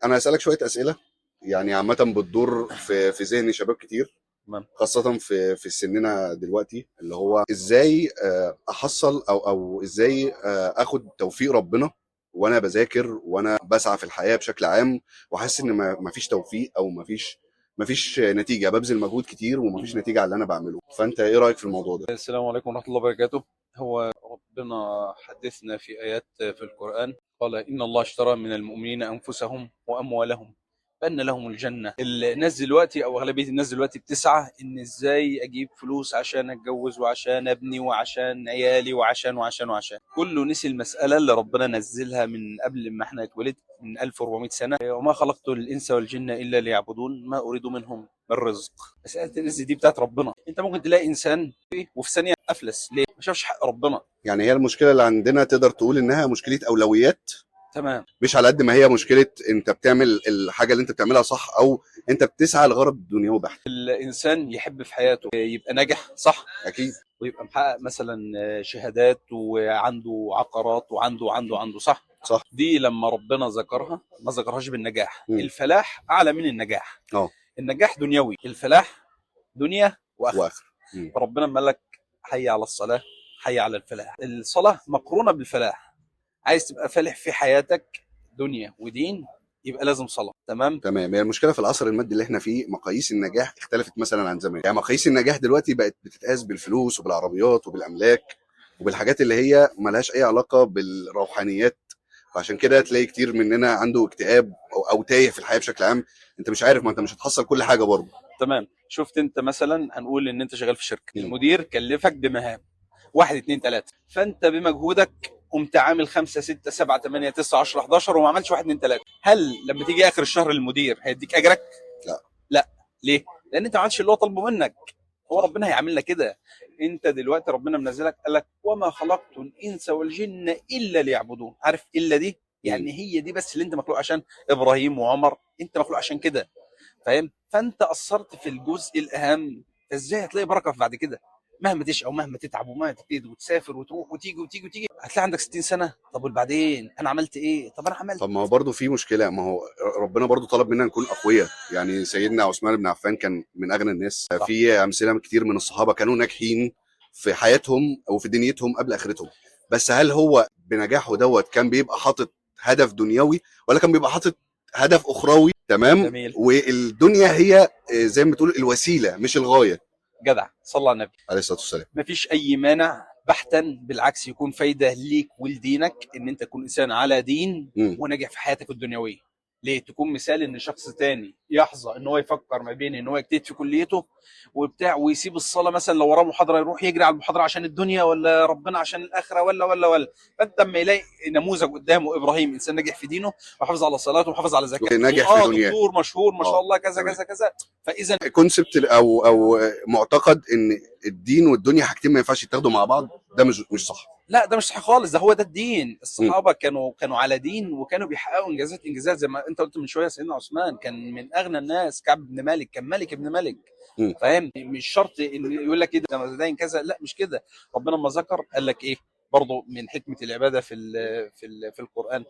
انا هسألك شوية أسئلة، يعني عامة بتدور في ذهن شباب كتير، تمام. خاصة في سننا دلوقتي، اللي هو ازاي احصل او ازاي اخد توفيق ربنا وانا بذاكر وانا بسعى في الحياة بشكل عام، وحاسس ان ما فيش توفيق او ما فيش نتيجة، ببذل مجهود كتير وما فيش نتيجة على اللي انا بعمله. فانت ايه رأيك في الموضوع ده؟ السلام عليكم ورحمة الله وبركاته. هو ربنا حدثنا في آيات في القرآن، قال إن الله اشترى من المؤمنين أنفسهم وأموالهم بأن لهم الجنة. الناس دلوقتي أو أغلبية الناس دلوقتي بتسعى إن إزاي أجيب فلوس عشان أتجوز وعشان أبني وعشان عيالي وعشان كله نسي المسألة اللي ربنا نزلها من قبل ما احنا اتولد من 1400 سنة: وما خلقت الإنس والجن إلا ليعبدون ما أريد منهم من رزق. مسألة الرزق دي بتاعت ربنا. أنت ممكن تلاقي إنسان وفي ثانية أفلس ليه؟ ما شافش حق ربنا. يعني هي المشكلة اللي عندنا تقدر تقول انها مشكلة اولويات، تمام. مش على قد ما هي مشكلة انت بتعمل الحاجة اللي انت بتعملها صح او انت بتسعى لغرض دنيوي بحت. الإنسان يحب في حياته يبقى ناجح، صح؟ اكيد. ويبقى محقق مثلا شهادات وعنده عقارات وعنده صح. صح. دي لما ربنا ذكرها ما ذكرهاش بالنجاح. مم. الفلاح اعلى من النجاح. اه. النجاح دنيوي، الفلاح دنيا واخره. واخر. مم. فربنا لما قال لك حي على الصلاه، حي على الفلاح. الصلاه مقرونه بالفلاح. عايز تبقى فالح في حياتك دنيا ودين، يبقى لازم صلاه. تمام. تمام. هي المشكله في العصر المادي اللي احنا فيه، مقاييس النجاح اختلفت مثلا عن زمان. يعني مقاييس النجاح دلوقتي بقت بتتقاس بالفلوس وبالعربيات وبالاملاك وبالحاجات اللي هي ملهاش اي علاقه بالروحانيات. فعشان كده تلاقي كتير مننا عنده اكتئاب او تايه في الحياه بشكل عام. انت مش عارف، ما انت مش هتحصل كل حاجه برضه. تمام. شفت انت مثلا، هنقول ان انت شغال في شركه، مم. المدير كلفك بمهام واحد اتنين تلاته، فانت بمجهودك قمت عامل 5 6 7 8 9 10 11 وما عملتش واحد اتنين تلاته. هل لما تيجي اخر الشهر المدير هيديك اجرك؟ لا. لا. ليه؟ لان انت ما عملتش اللي هو طالبه منك. هو ربنا هيعملنا كده. انت دلوقتي ربنا منزلك قال لك وما خلقت الانس والجن الا ليعبدون. عارف الا دي؟ يعني هي دي بس اللي انت مخلوق عشان. ابراهيم وعمر انت مخلوق عشان كده. فاهم؟ فانت قصرت في الجزء الاهم، فازاي هتلاقي بركه في بعد كده؟ مهما تشقى ومهما تتعب ومهما تبتدي وتسافر وتروح وتيجي هتلاقي عندك 60 سنه. طب وبعدين انا عملت ايه؟ طب انا عملت. طب ما هو برضه في مشكله، ما هو ربنا برضه طلب منا نكون اقوياء. يعني سيدنا عثمان بن عفان كان من اغنى الناس. صح. في امثله كتير من الصحابه كانوا ناجحين في حياتهم او في دنيتهم قبل اخرتهم. بس هل هو بنجاحه دوت كان بيبقى حاطط هدف دنيوي ولا كان بيبقى حاطط هدف اخروي؟ تمام. جميل. والدنيا هي زي ما بتقول الوسيله مش الغايه. جدع، صلى على النبي. عليه الصلاه والسلام. مفيش اي مانع بحتا، بالعكس يكون فايده ليك ولدينك ان انت تكون انسان على دين مم. وناجح في حياتك الدنيويه. ليه؟ تكون مثال ان شخص تاني يحظى ان هو يفكر ما بين ان هو يجتهد في كليته وبتاع ويسيب الصلاه، مثلا لو وراه محاضره يروح يجري على المحاضره عشان الدنيا ولا ربنا عشان الاخره ولا. فانت لما يلاقي نموذج قدامه ابراهيم، انسان ناجح في دينه وحافظ على صلاته وحافظ على زكاته، ناجح في دنياه. دكتور مشهور ما شاء الله كذا تمام. كذا كذا. فاذا كونسبت او معتقد ان الدين والدنيا حاجتين ما ينفعش يتاخدوا مع بعض، ده مش صح. لا، ده مش صح خالص. ده هو ده الدين. م. الصحابه كانوا على دين وكانوا بيحققوا انجازات زي ما انت قلت من شويه. سيدنا عثمان كان من اغنى الناس. كعب بن مالك كان ملك ابن ملك. م. فاهم؟ مش شرط ان يقول لك ايه ده داين كذا، لا مش كده. ربنا لما ذكر قال لك ايه برضه من حكمه العباده في القران؟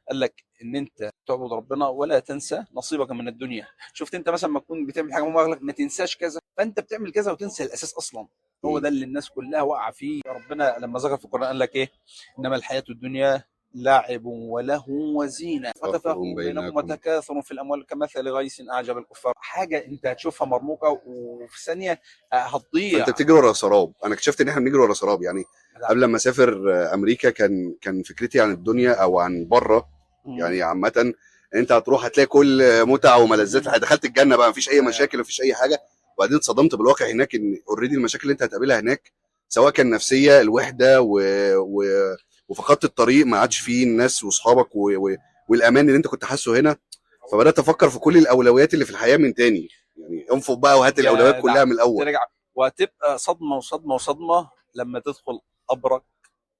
قال لك ان انت تعبد ربنا ولا تنسى نصيبك من الدنيا. شفت انت مثلا ما تكون بتعمل حاجه مبالغ ما تنساش كذا، فانت بتعمل كذا وتنسى الاساس اصلا. هو م. ده اللي الناس كلها واقعه فيه. ربنا لما ذكر في القران قال لك ايه؟ انما الحياه الدنيا لعب وله وزينه فخر فتفاخر بينكم بينكم. وتكاثر في الاموال كمثل غيث اعجب الكفار. حاجه انت هتشوفها مرموقه وفي ثانيه فانت هتضيع. بتجري ورا سراب. انا اكتشفت ان احنا بنجري ورا سراب. يعني قبل ما اسافر امريكا كان فكرتي عن الدنيا او عن بره، يعني عامه انت هتروح هتلاقي كل متع وملذات. دخلت الجنه بقى مفيش اي مشاكل مفيش اي حاجه. وبعدين اتصدمت بالواقع هناك ان اوريدي المشاكل اللي انت هتقابلها هناك، سواء كان نفسيه، الوحده و... وفقدت الطريق، ما عادش فيه الناس واصحابك والامان اللي انت كنت حاسه هنا. فبدات افكر في كل الاولويات اللي في الحياه من تاني. يعني انفض بقى وهات الاولويات كلها من الاول. ترجع وهتبقى صدمه وصدمه وصدمه لما تدخل قبرك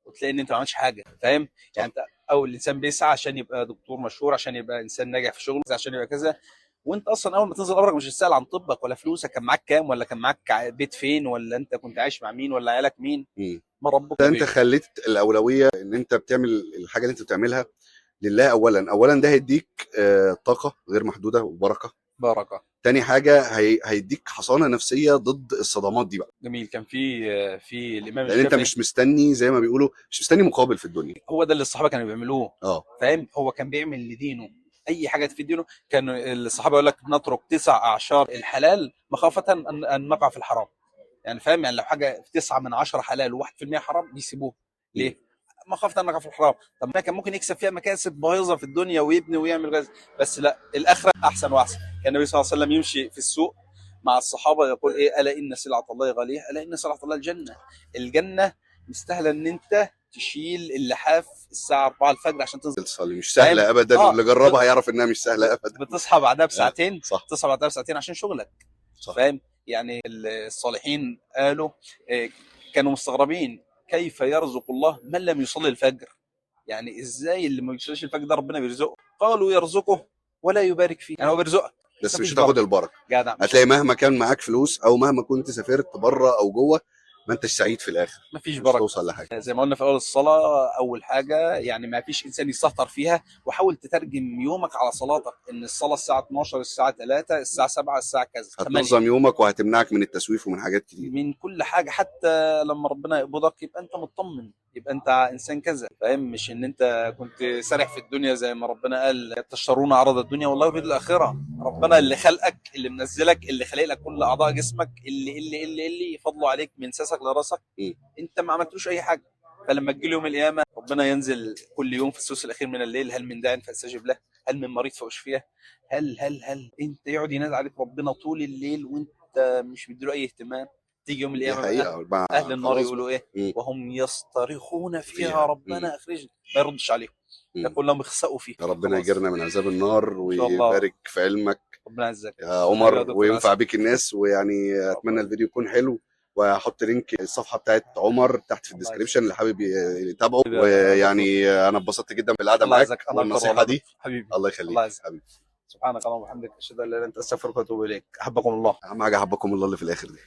وتلاقي ان انت ما عملتش حاجه. فاهم؟ يعني انت اول الانسان بيسعى عشان يبقى دكتور مشهور، عشان يبقى انسان ناجح في شغله، عشان يبقى كذا. وانت اصلا اول ما تنزل قبرك مش هتسال عن طبك ولا فلوسك كان معاك كام ولا كان معاك بيت فين ولا انت كنت عايش مع مين ولا عيالك مين. مم. ما ربك انت بيه. خليت الاولويه ان انت بتعمل الحاجه اللي انت بتعملها لله اولا ده هيديك طاقه غير محدوده وبركه. بركه. تاني حاجه هيديك حصانه نفسيه ضد الصدمات دي بقى، جميل. كان في الامام لان انت الشافعي، مش مستني زي ما بيقولوا، مش مستني مقابل في الدنيا. هو ده اللي الصحابه كانوا بيعملوه. اه فاهم؟ هو كان بيعمل لدينه اي حاجه تفيد دينه. كان الصحابه يقول لك نترك 9 أعشار الحلال مخافه ان نقع في الحرام. يعني فاهم؟ يعني لو حاجه 9 من 10 حلال و1% حرام بيسيبوه. ليه؟ مخافه ان نقع في الحرام. طب ما كان ممكن يكسب فيها مكاسب باهظه في الدنيا ويبني ويعمل غاز، بس لا، الاخره احسن واحسن. كان النبي صلى الله عليه وسلم يمشي في السوق مع الصحابه يقول ايه: الا ان سلعه الله غاليه، الا ان سلعه الله الجنه. الجنه مستاهله ان انت تشيل اللحاف الساعه 4 الفجر عشان تنزل تصلي مش فاهم؟ سهله ابدا، اه واللي جربها هيعرف انها مش سهله ابدا. بتصحى بعدها بساعتين، صح تصحى بعدها بساعتين عشان شغلك. صح. فاهم؟ يعني الصالحين قالوا إيه، كانوا مستغربين كيف يرزق الله من لم يصلي الفجر. يعني ازاي اللي ما بيصليش الفجر ده ربنا بيرزقه؟ قالوا يرزقه ولا يبارك فيه. يعني هو بيرزقك بس مفيش مش هتاخد بركه. البركه. جدع. هتلاقي مهما كان معاك فلوس او مهما كنت سافرت بره او جوه، ما انتش سعيد في الاخر، مفيش مش بركه. توصل لحاجه. زي ما قلنا في اول الصلاه، اول حاجه يعني ما فيش انسان يستهتر فيها، وحاول تترجم يومك على صلاتك، ان الصلاه الساعه 12، الساعه 3، الساعه 7، الساعه كذا 8، هتنظم يومك وهتمنعك من التسويف ومن حاجات كتير. من كل حاجه. حتى لما ربنا يقبضك يبقى انت مطمن، يبقى انت انسان كذا. فاهم؟ مش ان انت كنت سارح في الدنيا زي ما ربنا قال: تشترون عرض الدنيا والله يريد الاخره. ربنا اللي خلقك، اللي منزلك، اللي خلق لك كل اعضاء جسمك، اللي فضله عليك من ساسك لراسك، انت ما عملتلوش اي حاجه. فلما تجي يوم القيامه ربنا ينزل كل يوم في الثلث الاخير من الليل: هل من داع فاستجب له، هل من مريض فاشفيه، هل انت يقعد ينادي عليك ربنا طول الليل وانت مش مديله اي اهتمام. تيجي يوم دي القيامه بقى حقيقه مع اهل النار خلاص يقولوا ايه؟ بقى. وهم يصطرخون فيها: فيها ربنا اخرجنا. ما يردش عليهم، يقول لهم اخسأوا فيه. يا ربنا خلاص يجرنا من عذاب النار ان شاء الله. ويبارك في علمك ربنا يعزك يا حبيبي يا عمر، دكتور وينفع اسد. بيك الناس. ويعني اتمنى الفيديو يكون حلو، وهحط لينك الصفحه بتاعت عمر تحت في الله الديسكربشن يعزك اللي حابب يتابعه. حبيبي يا دكتور. ويعني انا اتبسطت جدا بالقعده الله معاك يعزك. انا اكتر والنصيحه والله يا دي. دكتور حبيبي. الله يخليك الله يعزك. حبيبي. سبحانك اللهم وبحمدك اشهد ان لا اله الا انت استغفرك واتوب اليك. احبكم الله. اهم حاجه حبكم الله اللي في الاخر دي.